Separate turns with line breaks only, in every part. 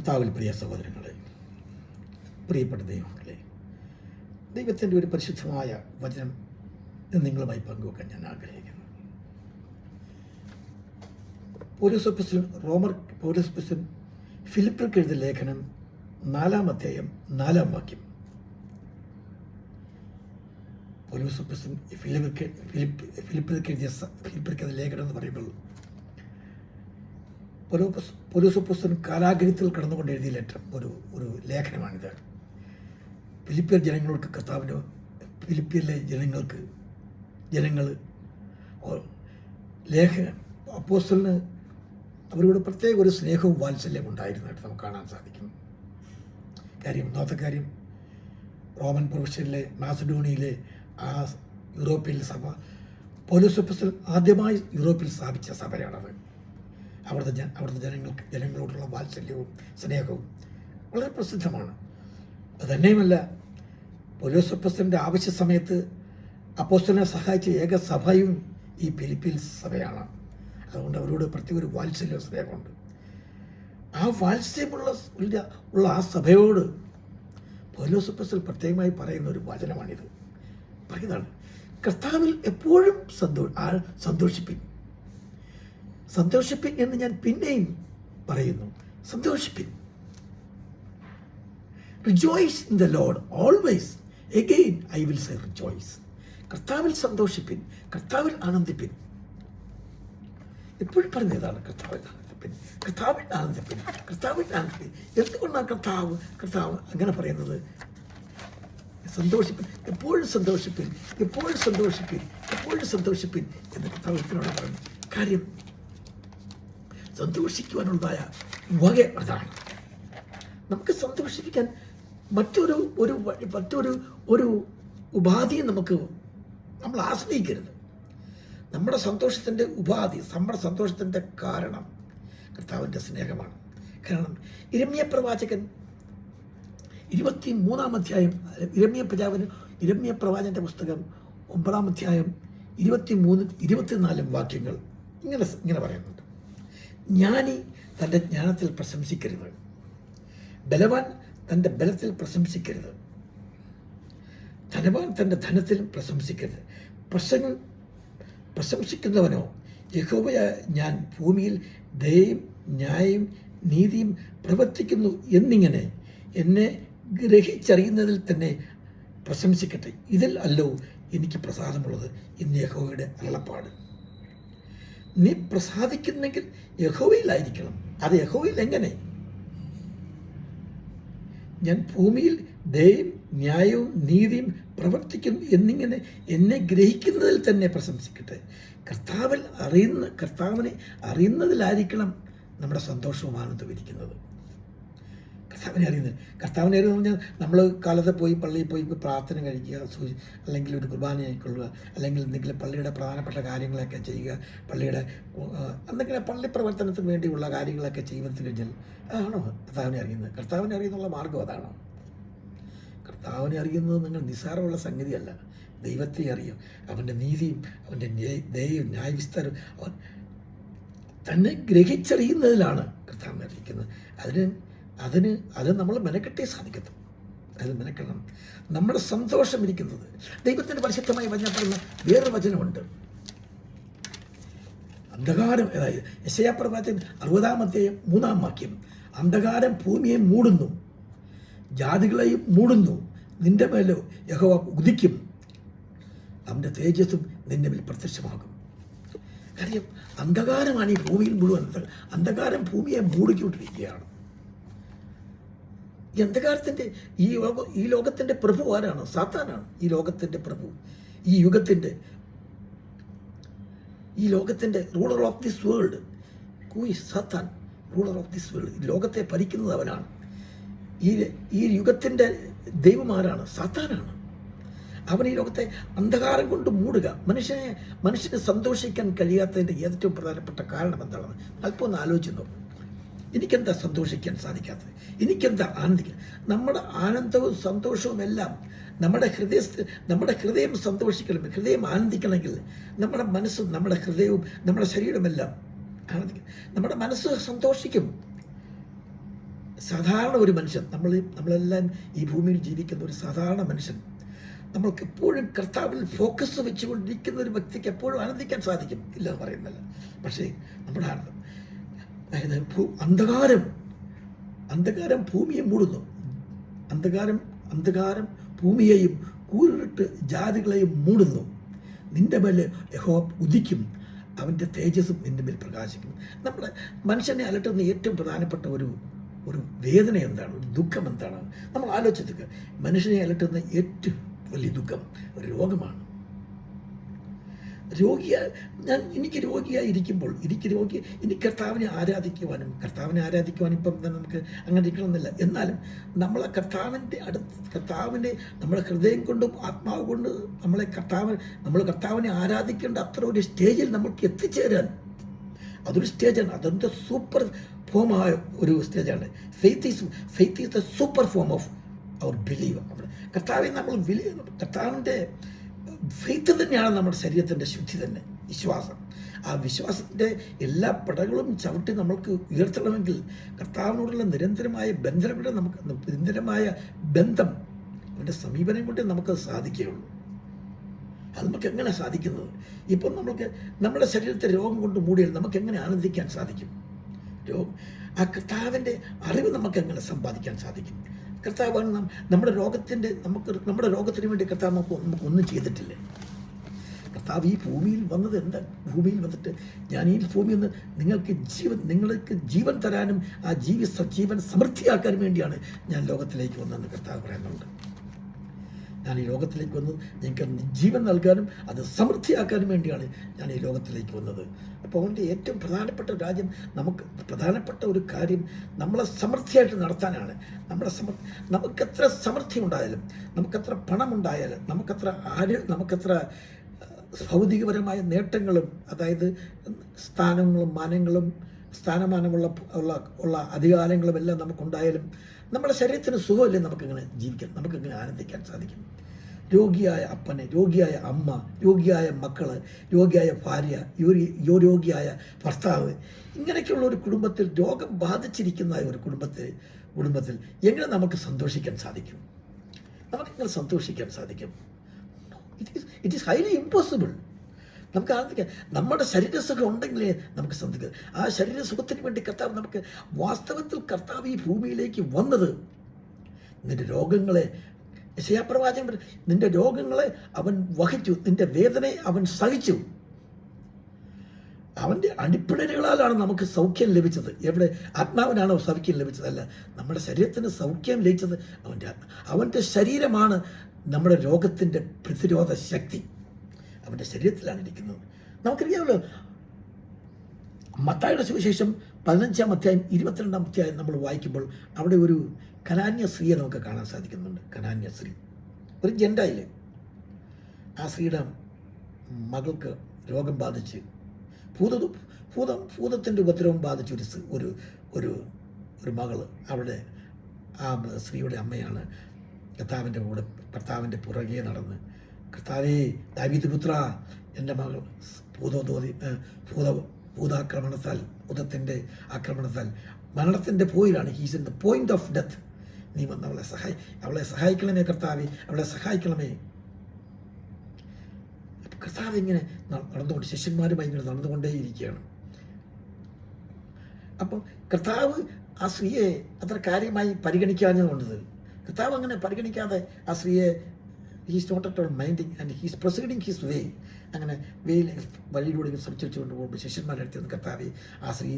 കർത്താവിൽ പ്രിയ സഹോദരങ്ങളെ, പ്രിയപ്പെട്ട ദൈവങ്ങളെ, ദൈവത്തിൻ്റെ ഒരു പരിശുദ്ധമായ വചനം നിങ്ങളുമായി പങ്കുവെക്കാൻ ഞാൻ ആഗ്രഹിക്കുന്നു. പൗലോസ് ഫിലിപ്പിയർക്ക് എഴുതിയ ലേഖനം 4-ാം അധ്യായം 4-ാം വാക്യം. പൗലോസ് ഫിലിപ്പിയർക്ക് എഴുതിയ ലേഖനം എന്ന് പറയുമ്പോൾ പൗലോസ് കാരാഗ്രഹത്തിൽ കടന്നുകൊണ്ട് എഴുതിയ ഒരു ലേഖനമാണിത്. ഫിലിപ്പിയർ ജനങ്ങൾക്ക് കർത്താവിന് ഫിലിപ്പിയറിലെ ജനങ്ങൾ അപ്പോസ്തലന് അവരോട് പ്രത്യേക ഒരു സ്നേഹവും വാത്സല്യവും ഉണ്ടായിരുന്നതായിട്ട് നമുക്ക് കാണാൻ സാധിക്കും. ഒന്നാമത്തെ കാര്യം, റോമൻ പ്രവിശ്യയിലെ മാസഡോണിയയിലെ ആ യൂറോപ്യൻ സഭ, പൗലോസ് ആദ്യമായി യൂറോപ്പിൽ സ്ഥാപിച്ച സഭയാണത്. അവിടുത്തെ ജനങ്ങളോടുള്ള വാത്സല്യവും സ്നേഹവും വളരെ പ്രസിദ്ധമാണ്. അതുതന്നെയുമല്ല, പൗലോസ് ആവശ്യ സമയത്ത് അപ്പോസ്തലനെ സഹായിച്ച ഏക സഭയും ഈ ഫിലിപ്പിയൻ സഭയാണ്. അതുകൊണ്ട് അവരോട് പ്രത്യേക ഒരു വാത്സല്യവും സ്നേഹമുണ്ട്. ആ വാത്സല്യമുള്ള ആ സഭയോട് പൗലോസ് പ്രത്യേകമായി പറയുന്ന ഒരു വചനമാണിത്. പറയുന്നതാണ്, കർത്താവിൽ എപ്പോഴും സന്തോഷിപ്പിൻ എന്ന് ഞാൻ പിന്നെയും പറയുന്നു. സന്തോഷിപ്പിൻ. Rejoice in the Lord always. Again I will say rejoice. കർത്താവിൽ സന്തോഷിപ്പിൻ, കർത്താവിൽ ആനന്ദിപ്പിൻ. എപ്പോഴും പറഞ്ഞതാണ് കർത്താവിൽ ആനന്ദിപ്പിൻ. എന്തുകൊണ്ടാണ് കർത്താവ് അങ്ങനെ പറയുന്നത്? സന്തോഷിപ്പിൻ, എപ്പോഴും സന്തോഷിപ്പിൻ എന്ന് കർത്താവ് എപ്പോഴാണ് പറയുന്നത്? കാര്യം സന്തോഷിക്കുവാനുള്ളതായ വക അതാണ്. നമുക്ക് സന്തോഷിപ്പിക്കാൻ മറ്റൊരു ഉപാധിയും നമ്മൾ ആശ്രയിക്കരുത്. നമ്മുടെ സന്തോഷത്തിൻ്റെ ഉപാധി, നമ്മുടെ സന്തോഷത്തിൻ്റെ കാരണം കർത്താവിൻ്റെ സ്നേഹമാണ്. കാരണം ഇരമ്യ പ്രവാചകൻ 23-ാം അധ്യായം, ഇരമ്യ പ്രവാചകൻ്റെ പുസ്തകം 9-ാം അധ്യായം 23-24 വാക്യങ്ങൾ ഇങ്ങനെ പറയുന്നുണ്ട്. ജ്ഞാനി തൻ്റെ ജ്ഞാനത്തിൽ പ്രശംസിക്കരുത്, ബലവാൻ തൻ്റെ ബലത്തിൽ പ്രശംസിക്കരുത്, ധനവാൻ തൻ്റെ ധനത്തിലും പ്രശംസിക്കരുത്. പ്രശംസിക്കുന്നവനോ യഹോവയായ ഞാൻ ഭൂമിയിൽ ദയയും ന്യായവും നീതിയും പ്രവർത്തിക്കുന്നു എന്നിങ്ങനെ എന്നെ ഗ്രഹിച്ചറിയുന്നതിൽ തന്നെ പ്രശംസിക്കട്ടെ. ഇതിൽ അല്ലോ എനിക്ക് പ്രസാദമുള്ളത് എന്ന് യഹോവയുടെ അരുളപ്പാട്. നീ പ്രസാദിക്കുന്നെങ്കിൽ യഹോവയിലായിരിക്കണം. അത് യഹോവയിൽ എങ്ങനെ? ഞാൻ ഭൂമിയിൽ ദയയും ന്യായവും നീതിയും പ്രവർത്തിക്കുന്നു എന്നിങ്ങനെ എന്നെ ഗ്രഹിക്കുന്നതിൽ തന്നെ പ്രശംസിക്കട്ടെ. കർത്താവിനെ അറിയുന്നതിലായിരിക്കണം നമ്മുടെ സന്തോഷവും ആനന്ദവും ഇരിക്കുന്നത്. കർത്താവിനെ അറിയുന്നത് പറഞ്ഞാൽ നമ്മൾ കാലത്ത് പള്ളിയിൽ പോയി പ്രാർത്ഥന കഴിക്കുക, അല്ലെങ്കിൽ ഒരു കുർബാന ആയിക്കൊള്ളുക, അല്ലെങ്കിൽ എന്തെങ്കിലും പള്ളിയുടെ പ്രധാനപ്പെട്ട കാര്യങ്ങളൊക്കെ ചെയ്യുക, പള്ളിയുടെ എന്തെങ്കിലും പള്ളി പ്രവർത്തനത്തിന് വേണ്ടിയുള്ള കാര്യങ്ങളൊക്കെ ചെയ്യുന്നത് കഴിഞ്ഞാൽ അതാണോ കർത്താവിനെ അറിയുന്നത്? കർത്താവിനെ അറിയുന്നുള്ള മാർഗം അതാണോ? കർത്താവിനെ അറിയുന്നത് നിങ്ങൾ നിസ്സാരമുള്ള സംഗതിയല്ല. ദൈവത്തെ അറിയും, അവൻ്റെ നീതിയും അവൻ്റെ ദയയും ന്യായവിസ്താരവും അവൻ തന്നെ ഗ്രഹിച്ചറിയുന്നതിലാണ് കർത്താവിനെ അറിയിക്കുന്നത്. അത് നമ്മൾ മെനക്കെട്ടേ സാധിക്കത്തു. അത് മെനക്കെടണം. നമ്മുടെ സന്തോഷം ഇരിക്കുന്നത് ദൈവത്തിൻ്റെ പരിശുദ്ധമായി വചനപ്പെടുന്ന വേറൊരു വചനമുണ്ട്. അന്ധകാരം, അതായത് യെശയ്യാ പ്രവാചകൻ 60-ാം അധ്യായം 3-ാം വാക്യം. അന്ധകാരം ഭൂമിയെ മൂടുന്നു, ജാതികളെയും മൂടുന്നു, നിന്റെ മേലോ യഹോവ ഉദിക്കും, അവൻ്റെ തേജസ്സും നിന്റെ മേൽ പ്രത്യക്ഷമാകും. കാര്യം അന്ധകാരമാണ് ഈ ഭൂമിയിൽ മുഴുവൻ. അന്ധകാരം ഭൂമിയെ മൂടിക്കൊണ്ടിരിക്കുകയാണ്. ഈ അന്ധകാരത്തിൻ്റെ ഈ ലോകത്തിൻ്റെ പ്രഭു ആരാണ്? സാത്താനാണ് ഈ ലോകത്തിൻ്റെ പ്രഭു. ഈ ലോകത്തിൻ്റെ റൂളർ ഓഫ് ദിസ് വേൾഡ്. സാത്താൻ റൂളർ ഓഫ് ദിസ് വേൾഡ്. ഈ ലോകത്തെ ഭരിക്കുന്നത് അവനാണ്. ഈ യുഗത്തിൻ്റെ ദൈവം ആരാണ്? സാത്താനാണ്. അവൻ ഈ ലോകത്തെ അന്ധകാരം കൊണ്ട് മൂടുക. മനുഷ്യന് സന്തോഷിക്കാൻ കഴിയാത്തതിൻ്റെ ഏറ്റവും പ്രധാനപ്പെട്ട കാരണം എന്താണെന്ന് അല്പം ഒന്ന് ആലോചിച്ച് നോക്കും. എനിക്കെന്താ സന്തോഷിക്കാൻ സാധിക്കാത്തത്? എനിക്കെന്താ ആനന്ദിക്കുക? നമ്മുടെ ആനന്ദവും സന്തോഷവും എല്ലാം നമ്മുടെ ഹൃദയം സന്തോഷിക്കണം, ഹൃദയം ആനന്ദിക്കണമെങ്കിൽ നമ്മുടെ മനസ്സും നമ്മുടെ ഹൃദയവും നമ്മുടെ ശരീരമെല്ലാം ആനന്ദിക്കും. നമ്മുടെ മനസ്സ് സന്തോഷിക്കും, സാധാരണ ഒരു മനുഷ്യൻ, നമ്മളെല്ലാം ഈ ഭൂമിയിൽ ജീവിക്കുന്ന ഒരു സാധാരണ മനുഷ്യൻ, നമ്മൾക്ക് എപ്പോഴും കർത്താവിൽ ഫോക്കസ് വെച്ചുകൊണ്ടിരിക്കുന്ന ഒരു വ്യക്തിക്ക് എപ്പോഴും ആനന്ദിക്കാൻ സാധിക്കും, ഇല്ല എന്ന് പറയുന്നില്ല. പക്ഷേ നമ്മുടെ അതായത് അന്ധകാരം ഭൂമിയെ മൂടുന്നു. അന്ധകാരം ഭൂമിയെയും കൂരിട്ട് ജാതികളെയും മൂടുന്നു. നിന്റെ മേൽ യഹോവ ഉദിക്കും, അവൻ്റെ തേജസ്സും നിന്റെ മേൽ പ്രകാശിക്കും. നമ്മുടെ മനുഷ്യനെ അലട്ടുന്ന ഏറ്റവും പ്രധാനപ്പെട്ട ഒരു വേദന എന്താണ്, ഒരു ദുഃഖം എന്താണ്? നമ്മൾ ആലോചിച്ചത് മനുഷ്യനെ അലട്ടുന്ന ഏറ്റവും വലിയ ദുഃഖം ഒരു രോഗമാണ്. എനിക്ക് രോഗിയായിരിക്കുമ്പോൾ ഇനി കർത്താവിനെ ആരാധിക്കുവാനും ഇപ്പം നമുക്ക് അങ്ങനെ ഇരിക്കണമെന്നില്ല. എന്നാലും നമ്മളെ കർത്താവിനെ നമ്മുടെ ഹൃദയം കൊണ്ടും ആത്മാവ് കൊണ്ടും നമ്മൾ കർത്താവിനെ ആരാധിക്കേണ്ട അത്ര ഒരു സ്റ്റേജിൽ നമുക്ക് എത്തിച്ചേരാൻ, അതൊരു സ്റ്റേജാണ്. അതെന്ത് സൂപ്പർ ഫോമായ ഒരു സ്റ്റേജാണ്. Faith is the super form of our belief. കർത്താവിൻ്റെ ഫെയ്ത്ത് തന്നെയാണ് നമ്മുടെ ശരീരത്തിൻ്റെ ശുദ്ധി തന്നെ, വിശ്വാസം. ആ വിശ്വാസത്തിൻ്റെ എല്ലാ പടകളും ചവിട്ടി നമ്മൾക്ക് ഉയർത്തണമെങ്കിൽ കർത്താവിനോടുള്ള നിരന്തരമായ ബന്ധം, അവൻ്റെ സമീപനം കൊണ്ടേ നമുക്കത് സാധിക്കുകയുള്ളൂ. അത് നമുക്ക് എങ്ങനെ സാധിക്കുന്നത്? ഇപ്പം നമ്മുടെ ശരീരത്തെ രോഗം കൊണ്ട് മൂടിയാൽ നമുക്ക് എങ്ങനെ ആനന്ദിക്കാൻ സാധിക്കും? ആ കർത്താവിൻ്റെ അറിവ് നമുക്ക് എങ്ങനെ സമ്പാദിക്കാൻ സാധിക്കും? കർത്താവാണ് നമ്മുടെ രോഗത്തിന് വേണ്ടി കർത്താവ് നമുക്കൊന്നും ചെയ്തിട്ടില്ലേ? കർത്താവ് ഈ ഭൂമിയിൽ വന്നത് എന്താ? ഭൂമിയിൽ വന്നിട്ട് ഞാൻ ഈ ഭൂമിയിൽ നിന്ന് നിങ്ങൾക്ക് ജീവൻ തരാനും ആ ജീവൻ സമൃദ്ധിയാക്കാനും വേണ്ടിയാണ് ഞാൻ ലോകത്തിലേക്ക് വന്നതെന്ന് കർത്താവ് പറയുന്നുണ്ട്. ഞാൻ ഈ ലോകത്തിലേക്ക് വന്നത് നിങ്ങൾക്ക് ജീവൻ നൽകാനും അത് സമൃദ്ധിയാക്കാനും വേണ്ടിയാണ് ഞാൻ ഈ ലോകത്തിലേക്ക് വന്നത്. അപ്പോൾ അതുകൊണ്ട് ഏറ്റവും പ്രധാനപ്പെട്ട പ്രധാനപ്പെട്ട ഒരു കാര്യം നമ്മളെ സമൃദ്ധിയായിട്ട് നടത്താനാണ്. നമുക്കെത്ര സമൃദ്ധി ഉണ്ടായാലും, നമുക്കെത്ര പണം ഉണ്ടായാലും, നമുക്കെത്ര ഭൗതികപരമായ നേട്ടങ്ങളും, അതായത് സ്ഥാനമാനമുള്ള അധികാരങ്ങളും എല്ലാം നമുക്കുണ്ടായാലും നമ്മുടെ ശരീരത്തിന് സുഖമില്ലേ നമുക്കെങ്ങനെ ജീവിക്കാൻ, നമുക്കെങ്ങനെ ആനന്ദിക്കാൻ സാധിക്കും? രോഗിയായ അപ്പന്, രോഗിയായ അമ്മ, രോഗിയായ മക്കള്, രോഗിയായ ഭാര്യ, രോഗിയായ ഭർത്താവ്, ഇങ്ങനെയൊക്കെയുള്ള ഒരു കുടുംബത്തിൽ, രോഗം ബാധിച്ചിരിക്കുന്ന ഒരു കുടുംബത്തിൽ എങ്ങനെ നമുക്ക് സന്തോഷിക്കാൻ സാധിക്കും? നമുക്കെങ്ങനെ സന്തോഷിക്കാൻ സാധിക്കും? It is highly impossible. നമുക്ക് ആനന്ദിക്കാം. നമ്മുടെ ശരീരസുഖം ഉണ്ടെങ്കിലേ നമുക്ക് സന്ധിക്കാം. ആ ശരീരസുഖത്തിന് വേണ്ടി കർത്താവ് ഈ ഭൂമിയിലേക്ക് വന്നത് നിന്റെ രോഗങ്ങളെ, യെശയ്യാപ്രവാചകൻ നിന്റെ രോഗങ്ങളെ അവൻ വഹിച്ചു, നിന്റെ വേദനയെ അവൻ സഹിച്ചു. അവൻ്റെ അടിപ്പിണരുകളാലാണ് നമുക്ക് സൗഖ്യം ലഭിച്ചത്. എവിടെ? ആത്മാവിനാണോ സൗഖ്യം ലഭിച്ചതല്ല, നമ്മുടെ ശരീരത്തിന് സൗഖ്യം ലഭിച്ചത് അവൻ്റെ ശരീരമാണ്. നമ്മുടെ രോഗത്തിൻ്റെ പ്രതിരോധ ശക്തി അവൻ്റെ ശരീരത്തിലാണ് ഇരിക്കുന്നത്. നമുക്കറിയാമല്ലോ, മത്തായിയുടെ സുവിശേഷം 15-ാം അധ്യായം 22-ാം അധ്യായം നമ്മൾ വായിക്കുമ്പോൾ അവിടെ ഒരു കനാന്യ സ്ത്രീയെ നമുക്ക് കാണാൻ സാധിക്കുന്നുണ്ട്. കനാന്യ സ്ത്രീ, ഒരു ജെൻഡായില്. ആ സ്ത്രീയുടെ മകൾക്ക് രോഗം ബാധിച്ച് ഭൂതത്തിൻ്റെ ഉപദ്രവം ബാധിച്ച ഒരു മകള്. അവിടെ ആ സ്ത്രീയുടെ അമ്മയാണ് കർത്താവിൻ്റെ പുറകെ നടന്ന്, കർത്താവേ ദാവീദ് പുത്ര, എൻ്റെ മകൾ ഭൂതത്തിൻ്റെ ആക്രമണത്താൽ മരണത്തിൻ്റെ പോയിലാണ്. He's in the point of death. നീ വന്ന് അവളെ സഹായിക്കണമേ കർത്താവേ, അവളെ സഹായിക്കണമേ. കർത്താവ് ഇങ്ങനെ നടന്നുകൊണ്ട് ശിഷ്യന്മാരുമായി ഇങ്ങനെ നടന്നുകൊണ്ടേയിരിക്കുകയാണ്. അപ്പം കർത്താവ് ആ സ്ത്രീയെ അത്ര കാര്യമായി പരിഗണിക്കാഞ്ഞതുകൊണ്ടത്, കർത്താവ് അങ്ങനെ പരിഗണിക്കാതെ ആ സ്ത്രീയെ he's not at all minding and he's proceeding his way. അങ്ങനെ വഴിയിലൂടെ സംരക്ഷിച്ചുകൊണ്ട് പോകുമ്പോൾ ശിഷ്യന്മാരെടുത്ത് കർത്താവ് ആ സ്ത്രീ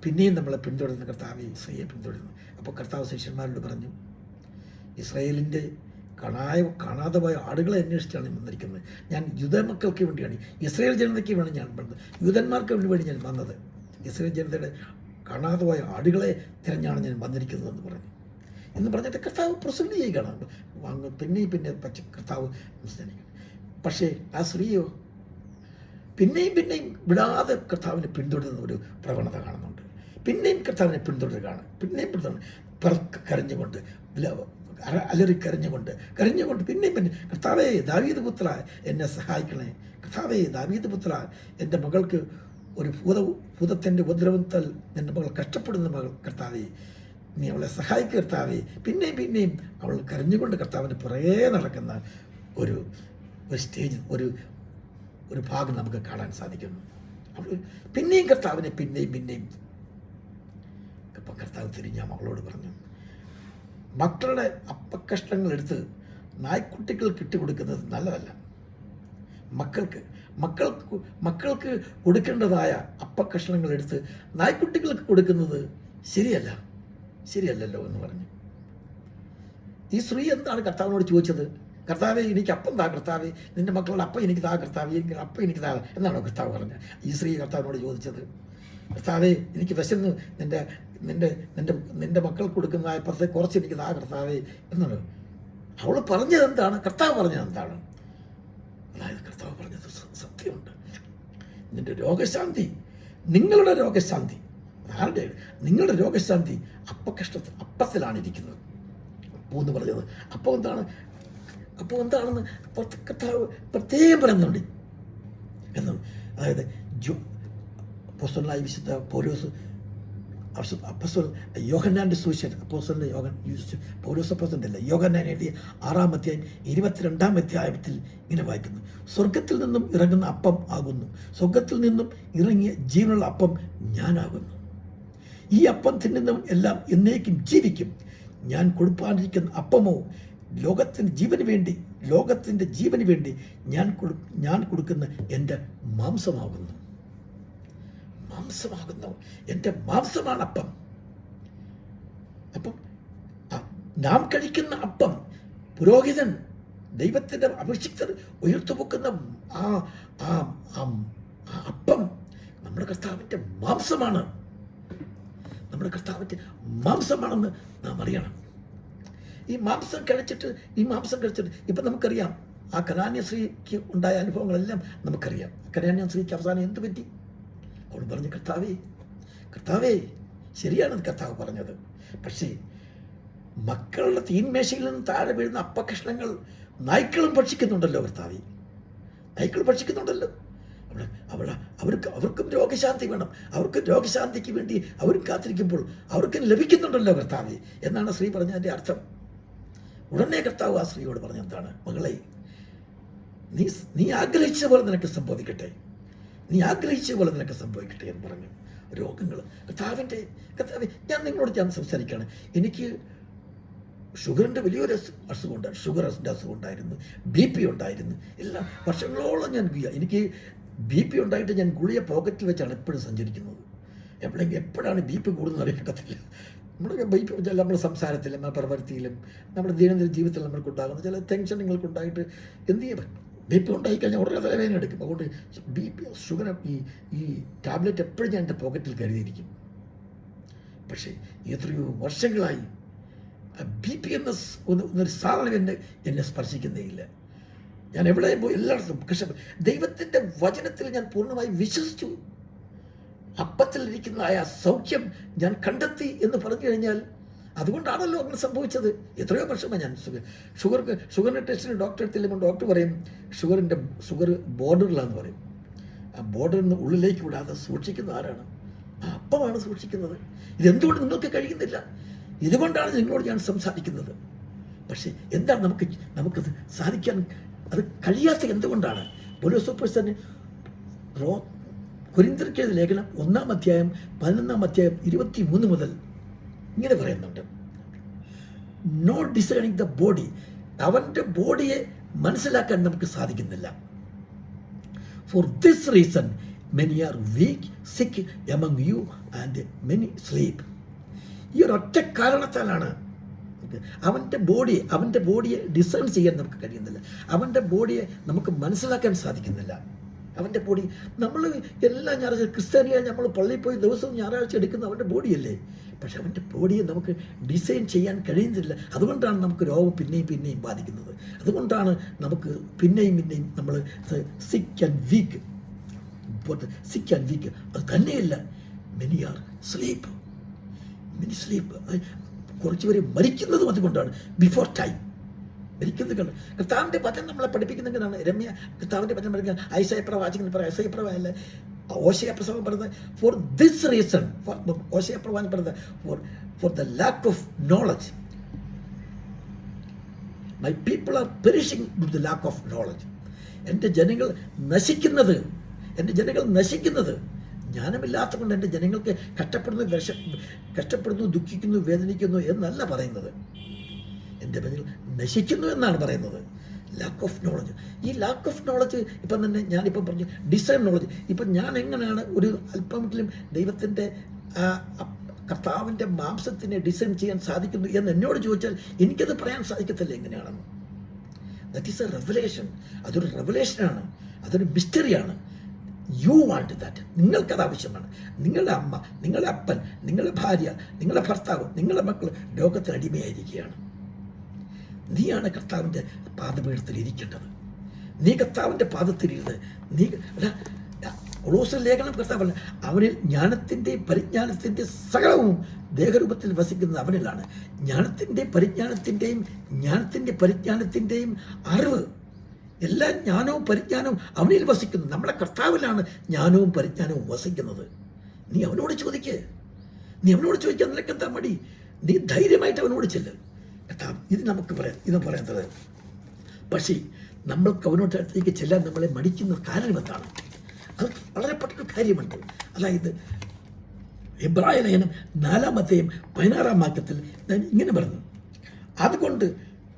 പിന്നെയും നമ്മളെ പിന്തുടരുന്ന കർത്താവ് സ്ത്രീയെ പിന്തുടരുന്നു. അപ്പോൾ കർത്താവ് ശിഷ്യന്മാരോട് പറഞ്ഞു, ഇസ്രായേലിൻ്റെ കാണാതെ പോയ ആടുകളെ അന്വേഷിച്ചാണ് വന്നിരിക്കുന്നത്. ഞാൻ യൂദമക്കൾക്ക് വേണ്ടിയാണ്, ഇസ്രായേൽ ജനതയ്ക്ക് വേണ്ടി ഞാൻ വന്നത്, യൂദന്മാർക്ക് വേണ്ടി ഞാൻ വന്നത്. ഇസ്രായേൽ ജനതയുടെ കാണാതെ പോയ ആടുകളെ തിരഞ്ഞാണ് ഞാൻ വന്നിരിക്കുന്നതെന്ന് പറഞ്ഞു. എന്ന് പറഞ്ഞിട്ട് കർത്താവ് പ്രസന്റ് ചെയ്യുകയാണ്. പിന്നെ കർത്താവ് മനസ്സിലാക്കി. പക്ഷേ ആ സ്ത്രീയോ പിന്നെയും വിടാതെ കർത്താവിനെ പിന്തുടരുന്ന ഒരു പ്രവണത കാണുന്നുണ്ട്. പിന്നെയും കർത്താവിനെ പിന്തുടരുകയാണ്. കരഞ്ഞുകൊണ്ട്, കരഞ്ഞുകൊണ്ട് പിന്നെയും കർത്താവേ ദാവീദ് പുത്ര എന്നെ സഹായിക്കണേ, കർത്താവേ ദാവീദ് പുത്ര എൻ്റെ മകൾക്ക് ഒരു ഭൂതത്തിൻ്റെ ഉപദ്രവത്താൽ എൻ്റെ മകൾ കഷ്ടപ്പെടുന്ന മകൾ, കർത്താവേ നീ അവളെ സഹായിക്കുക കർത്താവേ. പിന്നെയും പിന്നെയും അവൾ കരഞ്ഞുകൊണ്ട് കർത്താവിൻ്റെ പുറകെ നടക്കുന്ന ഒരു സ്റ്റേജ്, ഒരു ഭാഗം നമുക്ക് കാണാൻ സാധിക്കുന്നു. അവൾ പിന്നെയും കർത്താവിനെ പിന്നെയും അപ്പം കർത്താവ് തിരിഞ്ഞ മകളോട് പറഞ്ഞു, മക്കളുടെ അപ്പക്കഷ്ണങ്ങൾ എടുത്ത് നായ്ക്കുട്ടികൾക്ക് ഇട്ടുകൊടുക്കുന്നത് നല്ലതല്ല. മക്കൾക്ക് കൊടുക്കേണ്ടതായ അപ്പക്കഷ്ണങ്ങൾ എടുത്ത് നായ്ക്കുട്ടികൾക്ക് കൊടുക്കുന്നത് ശരിയല്ലല്ലോ എന്ന് പറഞ്ഞു. ഈ സ്ത്രീ എന്താണ് കർത്താവിനോട് ചോദിച്ചത്? കർത്താവെ, എനിക്ക് അപ്പം താ കർത്താവെ, നിൻ്റെ മക്കളുടെ അപ്പം എനിക്ക് താ കർത്താവെ, അപ്പം എനിക്ക് താ എന്നാണോ കർത്താവ് പറഞ്ഞത്? ഈ സ്ത്രീ കർത്താവിനോട് ചോദിച്ചത്, കർത്താവെ, എനിക്ക് വിശന്ന് നിൻ്റെ മക്കൾക്ക് കൊടുക്കുന്ന അപ്പത്തെ കുറച്ച് എനിക്ക് താ കർത്താവെ എന്നാണ് അവൾ പറഞ്ഞത്. എന്താണ് കർത്താവ് പറഞ്ഞത്? എന്താണ്? അതായത് കർത്താവ് പറഞ്ഞത് സത്യമുണ്ട്. നിൻ്റെ രോഗശാന്തി, നിങ്ങളുടെ രോഗശാന്തി, ആരുടെ? നിങ്ങളുടെ രോഗശാന്തി അപ്പത്തിലാണ് ഇരിക്കുന്നത്. അപ്പോൾ എന്ന് പറഞ്ഞത് അപ്പോൾ എന്താണെന്ന് കർത്താവ് പ്രത്യേകം പറയുന്നുണ്ട് എന്നാണ്. അതായത് അപ്പോസ്തലനായ വിശുദ്ധ പൗലോസ് യോഹന്നാൻ്റെ സുവിശേഷം, പൗലോസ് അപ്പോസ്തലൻ അല്ല, യോഹന്നാൻ എഴുതിയ 6-ാം അധ്യായം 22-ാം അധ്യായത്തിൽ ഇങ്ങനെ വായിക്കുന്നു, സ്വർഗത്തിൽ നിന്നും ഇറങ്ങുന്ന അപ്പം ആകുന്നു, സ്വർഗത്തിൽ നിന്നും ഇറങ്ങിയ ജീവനുള്ള അപ്പം ഞാനാകുന്നു. ഈ അപ്പം തിന്നുന്നവൻ എല്ലാം എന്നേക്കും ജീവിക്കും. ഞാൻ കൊടുപ്പാനിരിക്കുന്ന അപ്പമോ ലോകത്തിൻ്റെ ജീവന് വേണ്ടി ഞാൻ കൊടുക്കുന്ന എൻ്റെ മാംസമാകുന്നു. എൻ്റെ മാംസമാണ് അപ്പം. അപ്പം നാം കഴിക്കുന്ന അപ്പം, പുരോഹിതൻ, ദൈവത്തിൻ്റെ അഭിഷിക്തർ ഉയർത്തുപൊക്കുന്ന ആ അപ്പം നമ്മുടെ കർത്താവിൻ്റെ മാംസമാണ്. നമ്മുടെ കർത്താവിൻ്റെ മാംസമാണെന്ന് നാം അറിയണം. ഈ മാംസം കഴിച്ചിട്ട് ഇപ്പം നമുക്കറിയാം, ആ കനാന്യ സ്ത്രീക്ക് ഉണ്ടായ അനുഭവങ്ങളെല്ലാം നമുക്കറിയാം. കനാന്യ സ്ത്രീക്ക് അവസാനം എന്ത് പറ്റി? അവൾ പറഞ്ഞു, കർത്താവേ, ശരിയാണ് കർത്താവ് പറഞ്ഞത്. പക്ഷേ മക്കളുടെ തീന്മേശയിൽ നിന്ന് താഴെ വീഴുന്ന അപ്പകഷ്ണങ്ങൾ നായ്ക്കളും ഭക്ഷിക്കുന്നുണ്ടല്ലോ കർത്താവേ, നായ്ക്കൾ ഭക്ഷിക്കുന്നുണ്ടല്ലോ. അവർക്കും രോഗശാന്തി വേണം. അവർക്ക് രോഗശാന്തിക്ക് വേണ്ടി അവരും കാത്തിരിക്കുമ്പോൾ അവർക്കും ലഭിക്കുന്നുണ്ടല്ലോ കർത്താവേ എന്നാണ് സ്ത്രീ പറഞ്ഞതിൻ്റെ അർത്ഥം. ഉടനെ കർത്താവ് ആ സ്ത്രീയോട് പറഞ്ഞ എന്താണ്? മകളെ, നീ ആഗ്രഹിച്ച പോലെ നിനക്ക് സംഭവിക്കട്ടെ എന്ന് പറഞ്ഞു. രോഗങ്ങൾ കർത്താവെ, ഞാൻ സംസാരിക്കുകയാണ്. എനിക്ക് ഷുഗറിൻ്റെ വലിയൊരു അസുഖമുണ്ടായിരുന്നു, ഷുഗറിൻ്റെ അസുഖം ഉണ്ടായിരുന്നു, BP ഉണ്ടായിരുന്നു. എല്ലാം വർഷങ്ങളോളം എനിക്ക് BP ഉണ്ടായിട്ട് ഞാൻ ഗുളിക പോക്കറ്റിൽ വെച്ചാണ് എപ്പോഴും സഞ്ചരിക്കുന്നത്. എപ്പോഴാണ് BP കൂടുന്നത് അറിയത്തില്ല. നമ്മുടെ സംസാരത്തിലും നമ്മുടെ പ്രവൃത്തിയിലും നമ്മുടെ ദൈനംദിന ജീവിതത്തിൽ നമ്മൾക്കുണ്ടാകുന്ന ചില ടെൻഷനുകൾക്കുണ്ടായിട്ട് എന്ത് ചെയ്യാൻ BP ഉണ്ടായിക്കഴിഞ്ഞാൽ ഉടനെ തലവേദന എടുക്കും. അതുകൊണ്ട് ഷുഗർ ഈ ടാബ്ലറ്റ് എപ്പോഴും ഞാൻ എൻ്റെ പോക്കറ്റിൽ കരുതിയിരിക്കും. പക്ഷേ എത്രയോ വർഷങ്ങളായി BP എന്നൊരു സാധനം എന്നെ സ്പർശിക്കുന്നേയില്ല. ഞാൻ എവിടെയും പോയി എല്ലായിടത്തും. പക്ഷേ ദൈവത്തിൻ്റെ വചനത്തിൽ ഞാൻ പൂർണ്ണമായി വിശ്വസിച്ചു. അപ്പത്തിലിരിക്കുന്ന ആ സൗഖ്യം ഞാൻ കണ്ടെത്തി എന്ന് പറഞ്ഞു കഴിഞ്ഞാൽ അതുകൊണ്ടാണല്ലോ അങ്ങനെ സംഭവിച്ചത്. എത്രയോ വർഷമായി ഞാൻ ഷുഗറിൻ്റെ ടെസ്റ്റിന് ഡോക്ടറെ ചെല്ലുമ്പോൾ ഡോക്ടർ പറയും ഷുഗർ ബോർഡറിലാന്ന് പറയും. ആ ബോർഡറിൽ നിന്ന് ഉള്ളിലേക്ക് വിടാതെ സൂക്ഷിക്കുന്ന ആരാണ്? ആ അപ്പമാണ് സൂക്ഷിക്കുന്നത്. ഇതെന്തുകൊണ്ട് നിങ്ങൾക്ക് കഴിയുന്നില്ല? ഇതുകൊണ്ടാണ് നിങ്ങളോട് ഞാൻ സംസാരിക്കുന്നത്. പക്ഷേ എന്താണ് നമുക്കത് സാധിക്കാൻ അത് കഴിയാത്ത എന്തുകൊണ്ടാണ്? പൗലോസ് അപ്പോസ്തലൻ കൊരിന്ത്യർക്ക് എഴുതിയ ലേഖനം 1-ാം അധ്യായം 11-ാം അധ്യായം 23 മുതൽ ഇങ്ങനെ പറയുന്നുണ്ട്, നോട്ട് ഡിസൈനിങ് ദ ബോഡി. അവൻ്റെ ബോഡിയെ മനസ്സിലാക്കാൻ നമുക്ക് സാധിക്കുന്നില്ല. For this reason many are weak sick among you and many sleep. ഈ ഒരൊറ്റ കാരണത്താലാണ് അവൻ്റെ ബോഡിയെ ഡിസൈൻ ചെയ്യാൻ നമുക്ക് കഴിയുന്നില്ല. അവൻ്റെ ബോഡിയെ നമുക്ക് മനസ്സിലാക്കാൻ സാധിക്കുന്നില്ല. അവൻ്റെ ബോഡി നമ്മൾ എല്ലാ ഞായറാഴ്ച ക്രിസ്ത്യാനിയായി നമ്മൾ പള്ളിയിൽ പോയി ദിവസവും ഞായറാഴ്ച എടുക്കുന്ന അവൻ്റെ ബോഡിയല്ലേ. പക്ഷെ അവൻ്റെ ബോഡിയെ നമുക്ക് ഡിസൈൻ ചെയ്യാൻ കഴിയുന്നില്ല. അതുകൊണ്ടാണ് നമുക്ക് രോഗം പിന്നെയും ബാധിക്കുന്നത്. അതുകൊണ്ടാണ് നമുക്ക് പിന്നെയും നമ്മൾ സിക്ക് ആൻഡ് വീക്ക്. അത് തന്നെയല്ല, മെനി ആർ സ്ലീപ്പ്. കുറച്ച് പേര് മരിക്കുന്നതും അതുകൊണ്ടാണ്. ബിഫോർ ടൈം മരിക്കുന്നത് കണ്ട് കർത്താവിൻ്റെ വചനം നമ്മളെ പഠിപ്പിക്കുന്നെങ്കിലാണ്. രമ്യ കർത്താവിൻ്റെ വചനം പഠിക്കുക. ഐസയ പ്രവാചകൻ പറയാം, ഐസയ പ്രവാചകല്ല ഓശയ പ്രസംഗം പറയുന്നത് ഫോർ ദിസ് റീസൺ, ഓശയ പ്രവാചകൻ പറയുന്നത് for the lack of knowledge my people are perishing with the lack of knowledge. എൻ്റെ ജനങ്ങൾ നശിക്കുന്നത് ജ്ഞാനമില്ലാത്ത കൊണ്ട് എൻ്റെ ജനങ്ങൾക്ക് കഷ്ടപ്പെടുന്നു, ദുഃഖിക്കുന്നു, വേദനിക്കുന്നു എന്നല്ല പറയുന്നത്. എൻ്റെ ജനങ്ങൾ നശിക്കുന്നു എന്നാണ് പറയുന്നത്. Lakh of knowledge. ഈ ലാക്ക് ഓഫ് നോളജ് ഇപ്പം തന്നെ ഞാനിപ്പം പറഞ്ഞു ഡിസൈൻ നോളജ്. ഇപ്പം ഞാൻ എങ്ങനെയാണ് ഒരു അല്പമെങ്കിലും ദൈവത്തിൻ്റെ കർത്താവിൻ്റെ മാംസത്തിനെ ഡിസൈൻ ചെയ്യാൻ സാധിക്കുന്നു എന്ന് എന്നോട് ചോദിച്ചാൽ എനിക്കത് പറയാൻ സാധിക്കത്തില്ല എങ്ങനെയാണെന്ന്. That is A revelation. അതൊരു റെവലേഷനാണ്, അതൊരു മിസ്റ്ററിയാണ്. You want that. നിങ്ങൾക്കത് ആവശ്യമാണ്. നിങ്ങളുടെ അമ്മ, നിങ്ങളുടെ അപ്പൻ, നിങ്ങളുടെ ഭാര്യ, നിങ്ങളുടെ ഭർത്താവ്, നിങ്ങളുടെ മക്കൾ ലോകത്തിന് അടിമയായിരിക്കുകയാണ്. നീയാണ് കർത്താവിൻ്റെ പാദപീഠത്തിൽ ഇരിക്കേണ്ടത്. നീ കർത്താവിൻ്റെ പാദത്തിലിരുന്ന് നീ കൊളോസ്യ ലേഖനം കർത്താവല്ല, അവനിൽ ജ്ഞാനത്തിൻ്റെയും പരിജ്ഞാനത്തിൻ്റെ സകലവും ദേഹരൂപത്തിൽ വസിക്കുന്നത് അവനിലാണ്. ജ്ഞാനത്തിൻ്റെ പരിജ്ഞാനത്തിൻ്റെയും അറിവ്, എല്ലാ ജ്ഞാനവും പരിജ്ഞാനവും അവനിൽ വസിക്കുന്നു. നമ്മുടെ കർത്താവിലാണ് ജ്ഞാനവും പരിജ്ഞാനവും വസിക്കുന്നത്. നീ അവനോട് ചോദിക്കുക. നിനക്കെന്താ മടി? നീ ധൈര്യമായിട്ട് അവനോട് ചെല്ല്. കർത്താവ് ഇത് നമുക്ക് പറയുന്നത്. പക്ഷേ നമ്മൾക്ക് അവനോട് അടുത്തേക്ക് ചെല്ലാൻ നമ്മളെ മടിക്കുന്ന കാരണം എന്താണ്? അത് വളരെ പെട്ടൊരു കാര്യമുണ്ട്. അതായത് എബ്രായ ലേഖനം 4-ാം 16-ാം വാക്യത്തിൽ ഞാൻ ഇങ്ങനെ പറഞ്ഞു, അതുകൊണ്ട്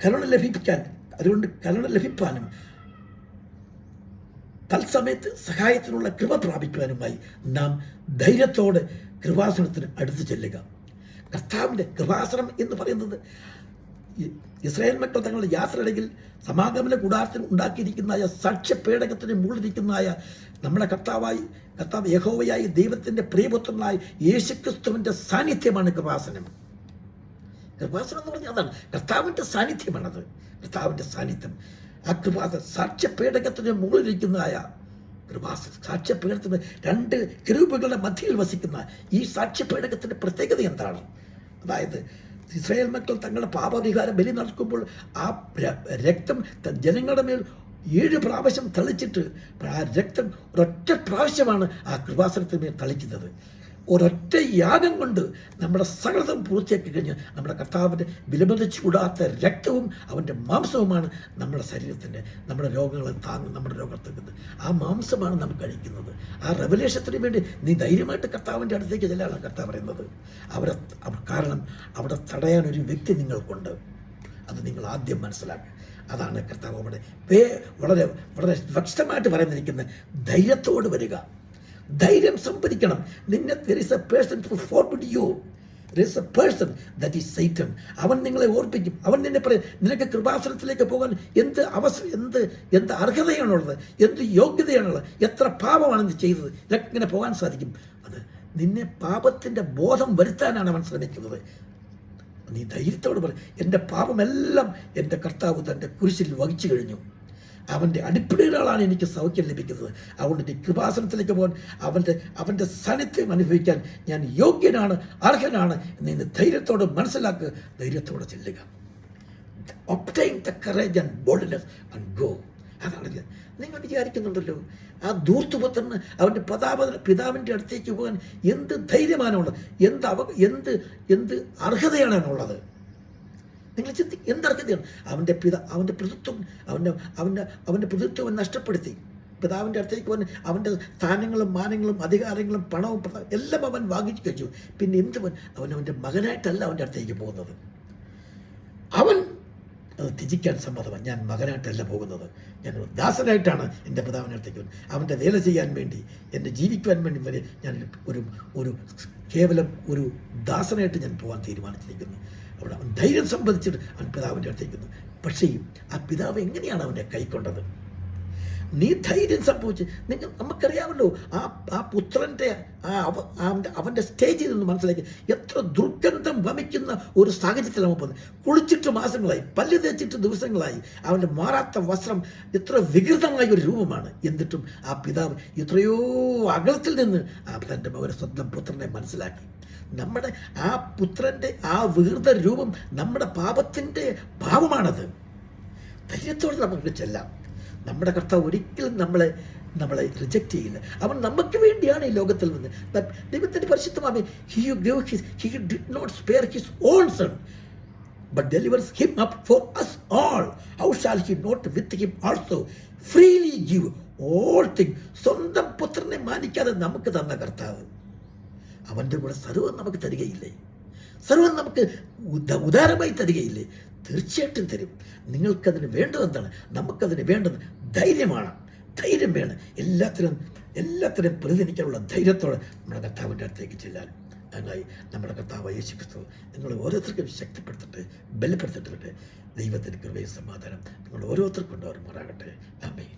കരുണ ലഭിപ്പാനും തത്സമയത്ത് സഹായത്തിനുള്ള കൃപ പ്രാപിക്കുവാനുമായി നാം ധൈര്യത്തോടെ കൃപാസനത്തിന് അടുത്ത് ചെല്ലുക. കർത്താവിൻ്റെ കൃപാസനം എന്ന് പറയുന്നത് ഇസ്രായേൽ മക്കൾ തങ്ങളുടെ യാത്രയിടയിൽ സമാഗമന കൂടാരത്തിന് ഉണ്ടാക്കിയിരിക്കുന്നതായ സാക്ഷ്യപേടകത്തിന് മുകളിലിരിക്കുന്നതായ നമ്മുടെ കർത്താവ് യഹോവയായി ദൈവത്തിൻ്റെ പ്രിയപുത്രനായ യേശുക്രിസ്തുവിൻ്റെ സാന്നിധ്യമാണ് കൃപാസനം. കൃപാസനം എന്ന് പറഞ്ഞാൽ അതാണ്, കർത്താവിൻ്റെ സാന്നിധ്യമാണത്. കർത്താവിൻ്റെ സാന്നിധ്യം ആ സാക്ഷ്യപേടകത്തിന് മുകളിലിരിക്കുന്നതായ സാക്ഷ്യപീഠത്തിന് 2 കെരൂബുകളുടെ മധ്യയിൽ വസിക്കുന്ന ഈ സാക്ഷ്യപേടകത്തിൻ്റെ പ്രത്യേകത എന്താണ്? അതായത് ഇസ്രായേൽ മക്കൾ തങ്ങളുടെ പാപപരിഹാരം ബലി നടക്കുമ്പോൾ ആ രക്തം ജനങ്ങളുടെ മേൽ 7 പ്രാവശ്യം തളിച്ചിട്ട് ആ രക്തം ഒരൊറ്റ പ്രാവശ്യമാണ് ആ കൃപാസനത്തിന് മേൽ തളിക്കുന്നത്. ഒരൊറ്റ യാഗം കൊണ്ട് നമ്മുടെ സകലതും പൂർത്തിയാക്കി കഴിഞ്ഞ് നമ്മുടെ കർത്താവിൻ്റെ വിലമതിച്ചു കൂടാത്ത രക്തവും അവൻ്റെ മാംസവുമാണ് നമ്മുടെ ശരീരത്തിൻ്റെ, നമ്മുടെ രോഗങ്ങളെ നമ്മുടെ രോഗത്തേക്ക് ആ മാംസമാണ് നാം കഴിക്കുന്നത്. ആ റെവലേഷത്തിന് വേണ്ടി നീ ധൈര്യമായിട്ട് കർത്താവിൻ്റെ അടുത്തേക്ക് ചെല്ലാണ് കർത്താവ് പറയുന്നത്. കാരണം അവിടെ തടയാൻ ഒരു വ്യക്തി നിങ്ങൾക്കുണ്ട്. അത് നിങ്ങൾ ആദ്യം മനസ്സിലാക്കുക. അതാണ് കർത്താവ് അവിടെ വളരെ വളരെ വ്യക്തമായിട്ട് പറയുന്നിരിക്കുന്നത്. ധൈര്യത്തോട് വരിക, ധൈര്യം സംഭരിക്കണം. there is a person to forbid you. There is a person that is Satan. അവൻ നിങ്ങളെ ഓർപ്പിക്കും. അവൻ നിന്നെ പറയും, നിനക്ക് കൃപാസനത്തിലേക്ക് പോകാൻ എന്ത് അർഹതയാണുള്ളത്, എന്ത് യോഗ്യതയാണുള്ളത്, എത്ര പാപമാണ് നീ ചെയ്തത്, നിനക്ക് ഇങ്ങനെ പോകാൻ സാധിക്കും. അത് നിന്നെ പാപത്തിൻ്റെ ബോധം വരുത്താനാണ് അവൻ ശ്രമിക്കുന്നത്. നീ ധൈര്യത്തോട് പറയും, എൻ്റെ പാപമെല്ലാം എൻ്റെ കർത്താവ് തൻ്റെ കുരിശിൽ വഹിച്ചു കഴിഞ്ഞു. അവൻ്റെ അടിപ്പിടയിലാണ് എനിക്ക് സൗഖ്യം ലഭിക്കുന്നത്. അതുകൊണ്ട് ഈ കൃപാസനത്തിലേക്ക് പോകാൻ അവൻ്റെ സാന്നിധ്യം അനുഭവിക്കാൻ ഞാൻ യോഗ്യനാണ്, അർഹനാണ് എന്ന് ധൈര്യത്തോടെ മനസ്സിലാക്കുക. ധൈര്യത്തോടെ ചെല്ലുക. obtain the courage and boldness and go. അതാണ് നിങ്ങൾ വിചാരിക്കുന്നുണ്ടല്ലോ, ആ ധൂർത്തുപുത്രന് അവൻ്റെ പിതാവിൻ്റെ അടുത്തേക്ക് പോകാൻ എന്ത് ധൈര്യമാണുള്ളത്, എന്ത് അർഹതയാണുള്ളത്. നിങ്ങൾ എന്ത് അർഹതയാണ്? അവൻ്റെ പ്രതിത്വം നഷ്ടപ്പെടുത്തി പിതാവിൻ്റെ അടുത്തേക്ക് പോകാൻ അവൻ്റെ സ്ഥാനങ്ങളും മാനങ്ങളും അധികാരങ്ങളും പണവും എല്ലാം അവൻ വാങ്ങിച്ചു കഴിച്ചു. പിന്നെ അവൻ്റെ മകനായിട്ടല്ല അവൻ്റെ അടുത്തേക്ക് പോകുന്നത്. അവൻ അത് ത്യജിക്കാൻ സമ്മതമാണ്. ഞാൻ മകനായിട്ടല്ല പോകുന്നത്, ഞാൻ ദാസനായിട്ടാണ് എൻ്റെ പിതാവിൻ്റെ അടുത്തേക്ക് പോകുന്നത്. അവൻ്റെ വേല ചെയ്യാൻ വേണ്ടി, എൻ്റെ ജീവിക്കുവാൻ വേണ്ടി വരെ ഞാൻ കേവലം ഒരു ദാസനായിട്ട് ഞാൻ പോകാൻ തീരുമാനിച്ചിരിക്കുന്നു. അവിടെ അവൻ ധൈര്യം സംബന്ധിച്ചിട്ട് അവൻ പിതാവിൻ്റെ അടുത്തേക്കുന്നു. പക്ഷേ ആ പിതാവ് എങ്ങനെയാണ് അവനെ കൈക്കൊണ്ടത്? നീ ധൈര്യം സംഭവിച്ച് നമുക്കറിയാമല്ലോ ആ പുത്രൻ്റെ അവൻ്റെ സ്റ്റേജിൽ നിന്ന് മനസ്സിലാക്കി എത്ര ദുർഗന്ധം വമിക്കുന്ന ഒരു സാഹചര്യത്തിൽ അവൻ പോകുന്നത്. കുളിച്ചിട്ട് മാസങ്ങളായി, പല്ല് തേച്ചിട്ട് ദിവസങ്ങളായി, അവൻ്റെ മാറാത്ത വസ്ത്രം എത്ര വികൃതമായ ഒരു രൂപമാണ്. എന്നിട്ടും ആ പിതാവ് എത്രയോ അകലത്തിൽ നിന്ന് തൻ്റെ മകനെ സ്വന്തം പുത്രനെ മനസ്സിലാക്കി. നമ്മുടെ ആ പുത്രൻ്റെ ആ വികൃത രൂപം നമ്മുടെ പാപത്തിൻ്റെ ഭാവമാണത്. ധൈര്യത്തോടെ നമുക്ക് ചെല്ലാം. നമ്മുടെ കർത്താവ് ഒരിക്കലും നമ്മളെ നമ്മളെ റിജക്റ്റ് ചെയ്യില്ല. അവൻ നമുക്ക് വേണ്ടിയാണ് ഈ ലോകത്തിൽ വന്ന്. ദൈവത്തിൻ്റെ പരിശുദ്ധമാമേ, he did not spare his own son but delivers him up for us all. How shall he not with him also freely give all things? സ്വന്തം പുത്രനെ മാനിക്കാതെ നമുക്ക് തന്ന കർത്താവ് അവൻ്റെ കൂടെ സർവ്വം നമുക്ക് തരികയില്ലേ? സർവ്വം നമുക്ക് ഉദാരമായി തരികയില്ലേ? തീർച്ചയായിട്ടും തരും. നിങ്ങൾക്കതിന് വേണ്ടതെന്താണ്? നമുക്കതിന് വേണ്ടത് ധൈര്യമാണ്. ധൈര്യം വേണം. എല്ലാത്തിനും പ്രതിനിധിക്കാനുള്ള ധൈര്യത്തോടെ നമ്മുടെ കർത്താവിൻ്റെ അടുത്തേക്ക് ചെല്ലാൻ. അതിനായി നമ്മുടെ കർത്താവ് യേശു ക്രിസ്തു നിങ്ങൾ ഓരോരുത്തർക്കും ശക്തിപ്പെടുത്തട്ടെ, ബലപ്പെടുത്തിട്ട്. ദൈവത്തിൻ്റെ കൃപയും സമാധാനം നിങ്ങൾ ഓരോരുത്തർക്കും ഉണ്ടാകുമാറാകട്ടെ. ആമേൻ.